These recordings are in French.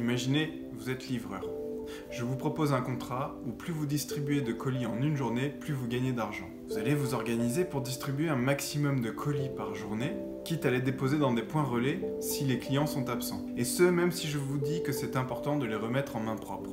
Imaginez, vous êtes livreur. Je vous propose un contrat où plus vous distribuez de colis en une journée, plus vous gagnez d'argent. Vous allez vous organiser pour distribuer un maximum de colis par journée, quitte à les déposer dans des points relais si les clients sont absents. Et ce, même si je vous dis que c'est important de les remettre en main propre.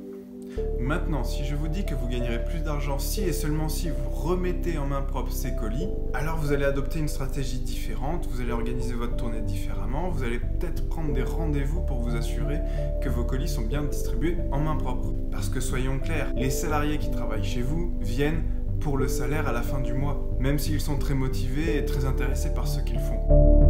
Maintenant, si je vous dis que vous gagnerez plus d'argent si et seulement si vous remettez en main propre ces colis, alors vous allez adopter une stratégie différente, vous allez organiser votre tournée différemment, vous allez peut-être prendre des rendez-vous pour vous assurer que vos colis sont bien distribués en main propre. Parce que soyons clairs, les salariés qui travaillent chez vous viennent pour le salaire à la fin du mois, même s'ils sont très motivés et très intéressés par ce qu'ils font.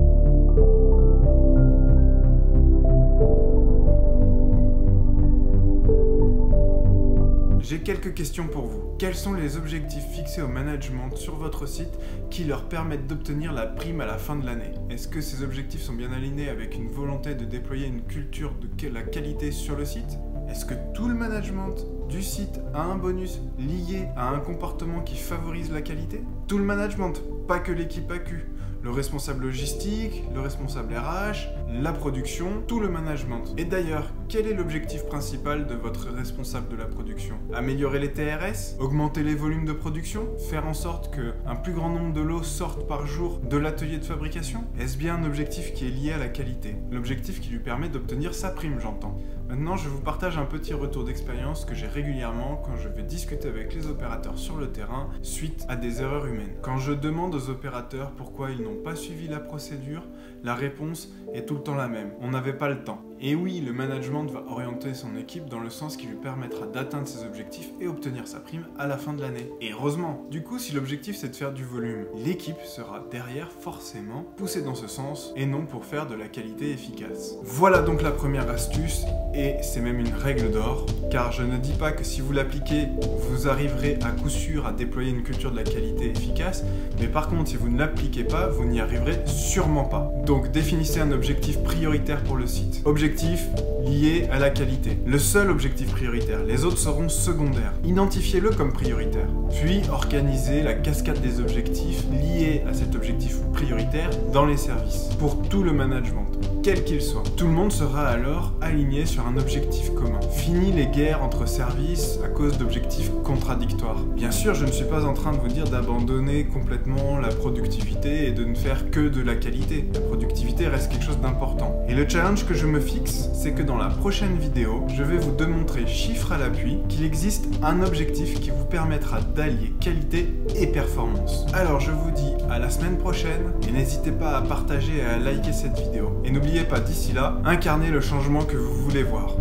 J'ai quelques questions pour vous. Quels sont les objectifs fixés au management sur votre site qui leur permettent d'obtenir la prime à la fin de l'année? Est-ce que ces objectifs sont bien alignés avec une volonté de déployer une culture de la qualité sur le site? Est-ce que tout le management du site a un bonus lié à un comportement qui favorise la qualité? Tout le management, pas que l'équipe AQ. Le responsable logistique, le responsable RH, la production, tout le management. Et d'ailleurs, quel est l'objectif principal de votre responsable de la production? Améliorer les TRS? Augmenter les volumes de production? Faire en sorte qu'un plus grand nombre de lots sortent par jour de l'atelier de fabrication? Est-ce bien un objectif qui est lié à la qualité? L'objectif qui lui permet d'obtenir sa prime, j'entends. Maintenant, je vous partage un petit retour d'expérience que j'ai régulièrement quand je vais discuter avec les opérateurs sur le terrain suite à des erreurs humaines. Quand je demande aux opérateurs pourquoi ils n'ont pas suivi la procédure, la réponse est tout le temps la même. On n'avait pas le temps. Et oui, le management va orienter son équipe dans le sens qui lui permettra d'atteindre ses objectifs et obtenir sa prime à la fin de l'année. Et heureusement. Du coup, si l'objectif c'est de faire du volume, l'équipe sera derrière forcément poussée dans ce sens et non pour faire de la qualité efficace. Voilà donc la première astuce et c'est même une règle d'or, car je ne dis pas que si vous l'appliquez, vous arriverez à coup sûr à déployer une culture de la qualité efficace, mais par contre, si vous ne l'appliquez pas, vous n'y arriverez sûrement pas. Donc définissez un objectif prioritaire pour le site. Objectif lié à la qualité. Le seul objectif prioritaire, les autres seront secondaires. Identifiez-le comme prioritaire. Puis organisez la cascade des objectifs liés à cet objectif prioritaire dans les services, pour tout le management, quel qu'il soit. Tout le monde sera alors aligné sur un objectif commun. Fini les guerres entre services à cause d'objectifs contradictoires. Bien sûr, je ne suis pas en train de vous dire d'abandonner complètement la productivité et de ne faire que de la qualité. La productivité reste quelque chose d'important. Et le challenge que je me fixe, c'est que dans la prochaine vidéo, je vais vous démontrer chiffres à l'appui qu'il existe un objectif qui vous permettra d'allier qualité et performance. Alors je vous dis à la semaine prochaine et n'hésitez pas à partager et à liker cette vidéo. Et n'oubliez pas d'ici là, incarnez le changement que vous voulez voir.